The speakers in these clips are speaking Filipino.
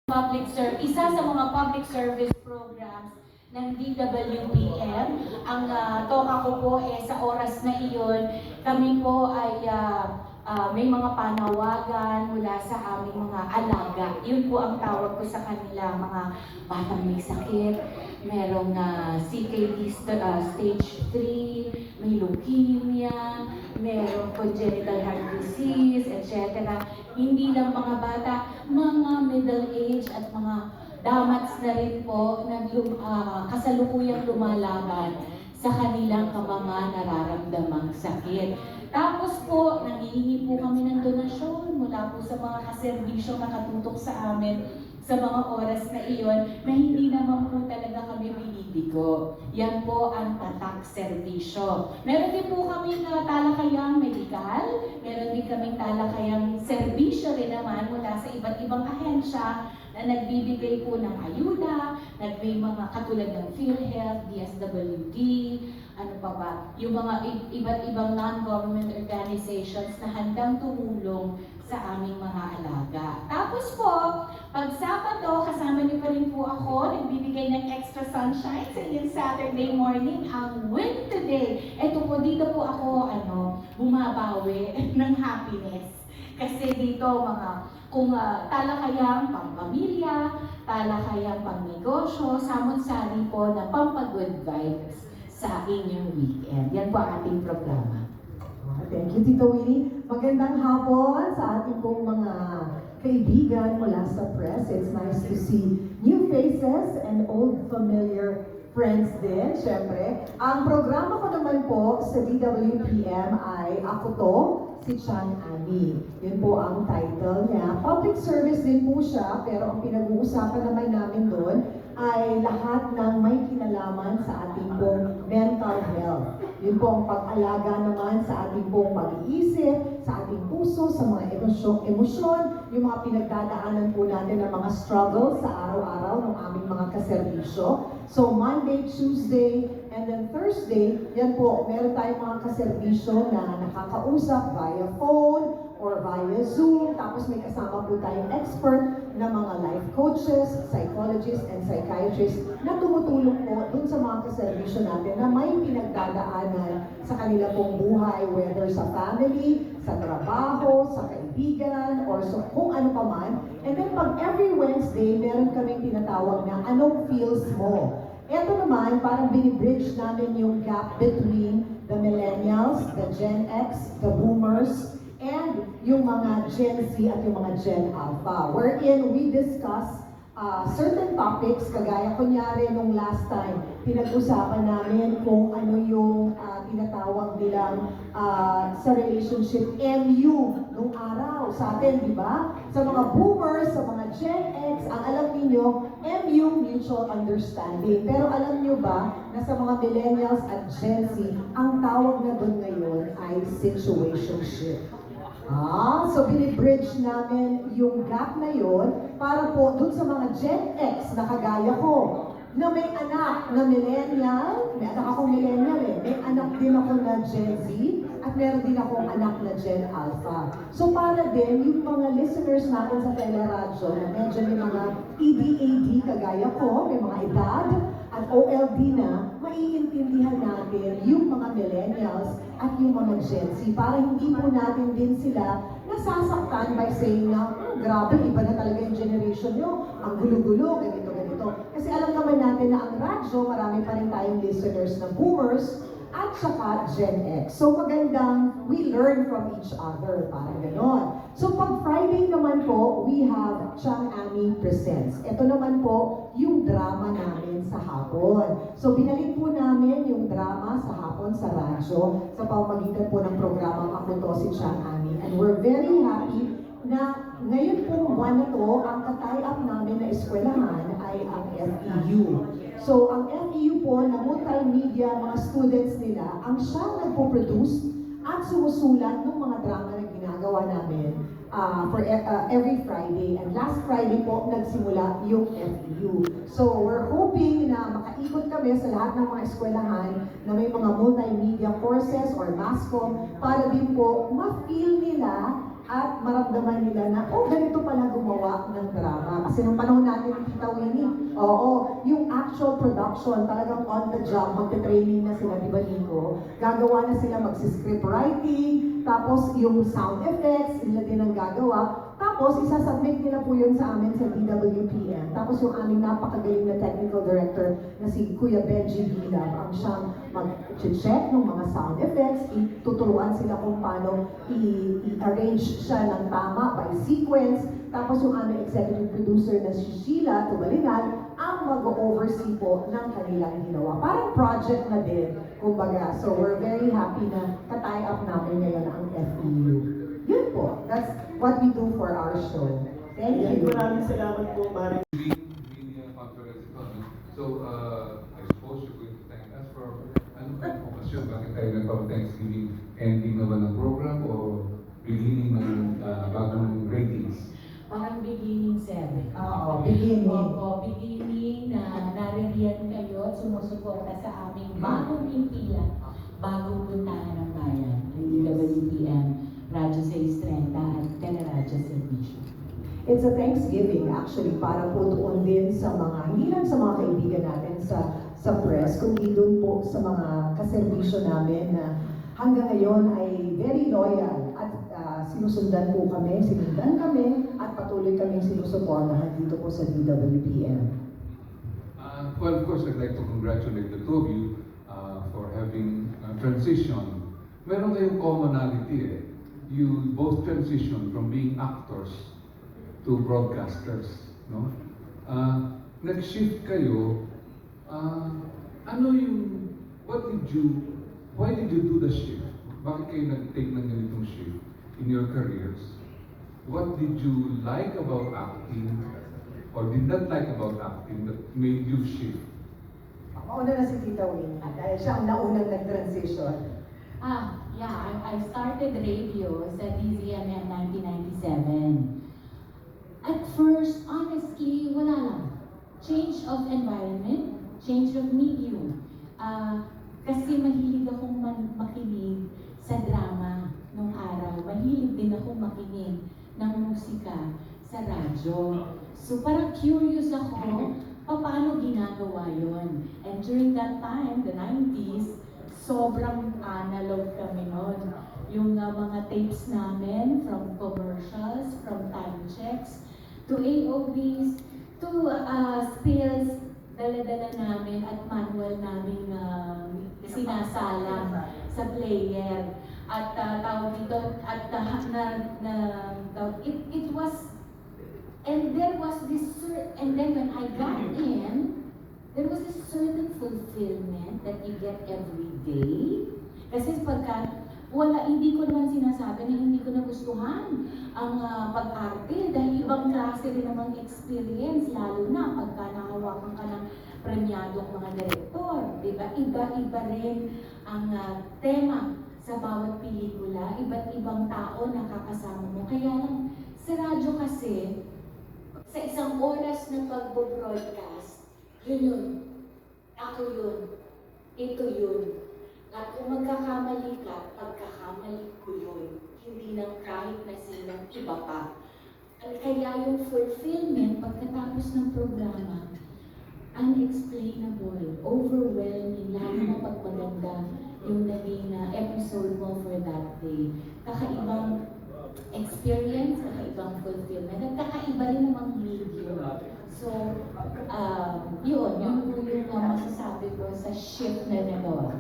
Isa sa mga public service programs ng DWPM. Ang toka ko po sa oras na iyon, kami po ay may mga panawagan mula sa aming mga alaga. Yun po ang tawag ko sa kanila, mga batang may sakit, merong CKD stage 3, may leukemia, merong congenital heart disease, etc. Hindi lang mga bata, mga middle age at mga damats na rin po na kasalukuyang lumalaban sa kanilang mga nararamdamang sakit. Tapos po, nangihingi po kami ng donasyon mula po sa mga kaserbisyong nakatutok sa amin sa mga oras na iyon na hindi naman po talaga kami binibigo. Yan po ang tatak serbisyo. Meron din po kami talakayang medikal, meron din kaming talakayang serbisyo rin naman mula sa iba't ibang ahensya na nagbibigay po ng ayuda, may mga katulad ng PhilHealth, DSWD, ano pa ba, yung mga iba't ibang non-government organizations na handang tumulong sa aming mga alaga. Tapos po, pag Sabado, kasama niyo pa rin po ako, nagbibigay ng extra sunshine sa inyong Saturday morning, ang Win Today. Ito po, dito po ako, bumabawi ng happiness. Kasi dito, kung talakayang pampamilya, talakayang pangnegosyo, samot-sari po na pampagood vibes sa inyong weekend. Yan po ang ating programa. Thank you, Tito Winnie. Magandang hapon sa ating pong mga kaibigan mula sa press. It's nice to see new faces and old familiar friends din, syempre. Ang programa ko naman po sa DWPM ay Ako To, si Chang Ami. Yun po ang title niya. Public service din po siya, pero ang pinag-uusapan naman namin doon ay lahat ng may kinalaman sa ating pong mental health. Yun po ang pag-alaga naman sa ating pong pag-iisip, sa ating puso, sa mga emosyon, yung mga pinagdadaanan po natin ng mga struggles sa araw-araw ng aming mga kaserbisyo. So Monday, Tuesday, and then Thursday, yan po, meron tayong mga kaserbisyo na nakakausap via phone or via Zoom. Tapos may kasama po tayong expert na mga life coaches, psychologists, and psychiatrists na tumutulong po dun sa mga kaserbisyo natin na may pinagdadaanan sa kanila pong buhay, whether sa family, sa trabaho, sa kaibigan, or so kung ano pa man. And then pag every Wednesday, meron kaming tinatawag na Anong Feels Mo? Ito naman, parang binibridge namin yung gap between the millennials, the Gen X, the boomers, and yung mga Gen Z at yung mga Gen Alpha, wherein we discuss certain topics, kagaya kunyari nung last time, pinag-usapan namin kung ano yung tinatawag nilang sa relationship MU nung araw sa atin, di ba? Sa mga boomers, sa mga Gen X, ang alam niyo MU, mutual understanding. Pero alam niyo ba na sa mga millennials at Gen Z, ang tawag na doon ngayon ay situationship. So binibridge namin yung gap na yon para po dun sa mga Gen X na kagaya ko, na may anak na millennial, may anak akong millennial may anak din ako na Gen Z, at meron din akong anak na Gen Alpha. So para din, yung mga listeners natin sa teleradyo na medyo may mga EDAD kagaya ko, may mga edad, at OLD na, maiintindihan natin yung mga millennials at yung mga Gen Z para hindi po natin din sila nasasaktan by saying na, grabe, iba na talaga yung generation nyo, ang gulo-gulo, ganito. Kasi alam naman natin na ang radyo, marami pa rin tayong listeners na boomers at saka Gen X. So magandang we learn from each other, parang ganon. So pag Friday naman po, we have Chang Ami Presents. Ito naman po yung drama namin sa hapon. So binalik po namin yung drama sa hapon sa radyo sa pamamagitan po ng programang Ako To, si Chang Ami. And we're very happy na ngayon pong buwan na to, ang ka-tie-up namin na eskwelahan ay ang FEU. So, ang FEU po na multimedia, mga students nila, ang siyang nagpo-produce at sumusulat ng mga drama na ginagawa namin for every Friday. And last Friday po, nagsimula yung FEU. So, we're hoping na makaikot kami sa lahat ng mga eskwelahan na may mga multimedia courses or mass com para din po ma-feel nila at maramdaman nila na, oh, ganito pala gumawa ng drama. Kasi nung panahon natin ni Tita Winnie, oo, yung actual production, talagang on the job, magte-training na sila, di ba Nico? Gagawa na sila magsi-script writing, tapos yung sound effects, sila din ang gagawa. Tapos, isasubmit nila po yun sa amin sa DWPM. Tapos yung aming napakagaling na technical director na si Kuya Benji Vilab ang siyang mag-check ng mga sound effects, tuturuan sila kung paano i-arrange siya ng tama by sequence. Tapos yung aming executive producer na si Sheila Tubalinan ang mag-oversee po ng kanilang ginawa. Parang project na din, kumbaga. So we're very happy na ka-tie up namin ngayon ang FEU. Yun po, that's what we do for our show. Thank you. Maraming salamat po, Mari. Media conference ito, no? So, I suppose you're going to thank us for ano ba yung okasyon? Bakit tayo nagpa-Thanksgiving? Ending na ba ng program o beginning ng bagong ratings? Parang beginning, sir. Oo, beginning. Opo, beginning na naririyan kayo at sumusuporta sa aming bagong impilan, bagong puntahan ng bayan, ng DWPM, Radyo 630 at Teleradyo Servicio. It's a Thanksgiving actually para po doon din sa mga, hindi lang sa mga kaibigan natin sa press, kundi doon po sa mga kaservisyo namin na hanggang ngayon ay very loyal at sinusundan po kami, sinundan kami at patuloy kaming sinusuportahan dito po sa DWPM. Well, of course, I'd like to congratulate the two of you for having transition. Meron kayong commonality eh. You both transition from being actors to broadcasters, no? Nag-shift kayo, ano yung, why did you do the shift? Bakit kayo nag-take ng ganitong shift in your careers? What did you like about acting or did not like about acting that made you shift? Mauna na si Tita Winnie dahil siya ang naunang nag-transition. I started radio sa DZMM 1997. At first, honestly, wala lang. Change of environment, change of medium. Kasi mahilig akong makinig sa drama nung araw. Mahilig din akong makinig ng musika sa radyo. So parang curious ako, paano ginagawa yon? And during that time, the 90s, sobrang analog kami noon. Yung mga tapes namin, from commercials, from time checks, to AOBs, to spills, dala-dala namin at manual namin sinasalang sa player. At tawag dito, at it was, and there was this, and then when I got in, there was a certain fulfillment that you get every day. Kasi pagka, hindi ko naman sinasabi na hindi ko nagustuhan ang pag-arte dahil ibang klase rin namang experience, lalo na pagka nakahawakan ka ng premyadong mga direktor. Diba? Iba-iba rin ang tema sa bawat pelikula, iba't ibang tao nakakasama mo. Kaya lang, sa radyo kasi, sa isang oras na pagbo-broadcast, yun. Ako yun. Ito yun. At kung magkakamali ka, pagkakamali ko yun. Hindi lang kahit na sinang iba pa. At kaya yung fulfillment pagkatapos ng programa, unexplainable, overwhelming, lalo na pag maganda yung naging episode mo for that day. Kakaibang experience, kakaibang fulfillment, at kakaiba rin namang medium. So, yun yung masasabi ko sa shift na nagawa.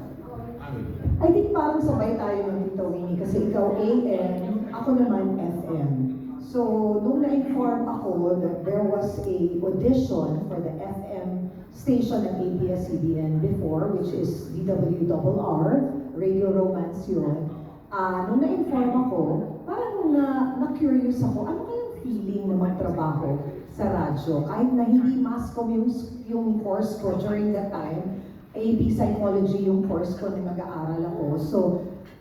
I think parang sabay tayo ng Tita Winnie kasi ikaw AM, ako naman FM. So, nung na-inform ako that there was a audition for the FM station at ABS-CBN before, which is DWRR, Radio Romance yun. Nung na-inform ako, parang na-curious ako, ano kayang feeling na magtrabaho sa radyo? Kahit na hindi mass-com yung course ko during that time, AB Psychology yung course ko na mag-aaral ako. So,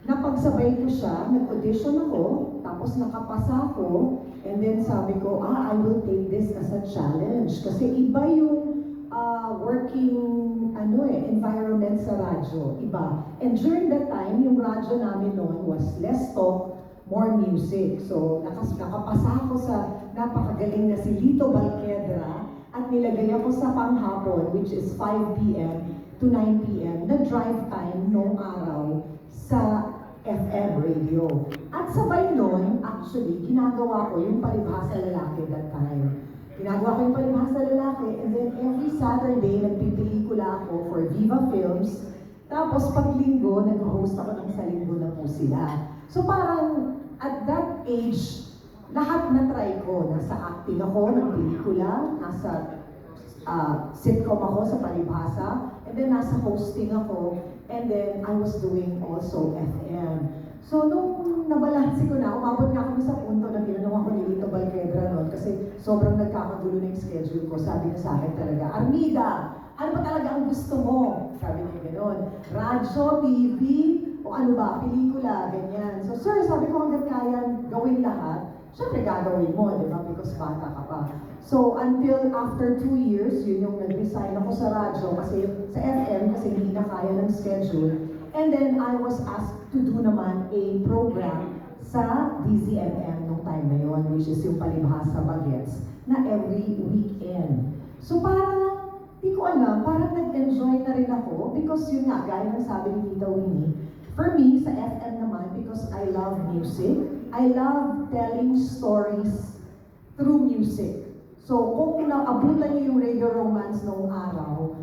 napagsabay ko siya, nag-audition ako, tapos nakapasa ako, and then sabi ko, I will take this as a challenge. Kasi iba yung working environment sa radyo, iba. And during that time, yung radyo namin noon was less talk, more music. So, nakapasa ako sa napakagaling na si Lito Balquedra at nilagay ako sa panghapon, which is 5 p.m. to 9 p.m. na drive time noong araw sa FM radio. At sabay nun, actually, ginagawa ko yung Palibhasa Lalaki that time. Ginagawa ko yung Palibhasa Lalaki, and then every Saturday, nagpipelikula ako for Viva Films. Tapos pag linggo, nag-host ako ng Sa Linggo na po sila. So parang at that age, lahat na try ko. Nasa acting ako ng pelikula, nasa sitcom ako sa Palibhasa, and then nasa hosting ako, and then I was doing also FM. So nung nabalansi ko na, umabot nga kami sa punto na tinanong ako ni Lito Balquedra noon kasi sobrang nagkakagulo na yung schedule ko. Sabi niya sa akin talaga, Armida, ano ba talaga ang gusto mo? Sabi niya gano'n. Radyo, TV, o ano ba, pelikula, ganyan. So, sir, sabi ko hanggang kaya gawin lahat, syempre gagawin mo, di ba? Because bata ka pa. So, until after 2 years, yun yung nag-resign ako sa radyo, kasi sa FM, kasi hindi na kaya ng schedule. And then, I was asked to do naman a program sa DZMM nung time na yun, which is yung Palibhasa Bagets, na every weekend. So, parang di ko alam, parang nag-enjoy na rin ako because yun nga, gaya ng sabi ni Tita Winnie, for me, sa FM naman, because I love music, I love telling stories through music. So, kung naabutan niyo yung Radio Romance noong araw,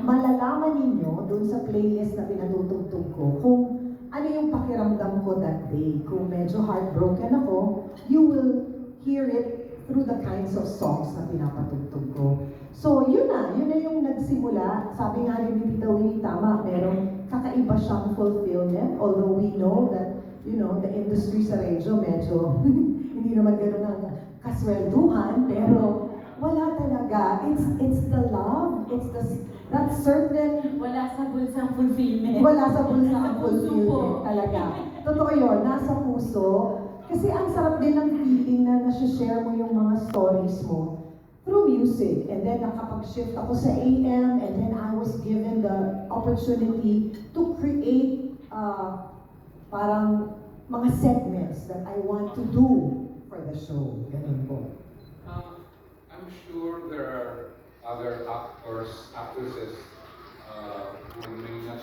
malalaman ninyo dun sa playlist na pinatutugtog ko kung ano yung pakiramdam ko that day. Kung medyo heartbroken ako, you will hear it through the kinds of songs na pinapatugtog ko. So, yun na yung nagsimula. Sabi nga rin ni Tita Winnie, tama, merong kakaiba siyang fulfillment. Although we know that, the industry sa radio medyo hindi naman gano'n ang kaswelduhan, pero wala talaga. It's the love, that certain Wala sa bulsang fulfillment. wala sa bulsa Nasa ang puso fulfillment po. talaga. Totoo yun, nasa puso. Kasi ang sarap din ng feeling na nasi-share mo yung mga stories mo through music. And then nakapag-shift ako sa AM, and then I was given the opportunity to create parang mga segments that I want to do for the show. Ganun po. I'm sure there are other actors, actresses who may not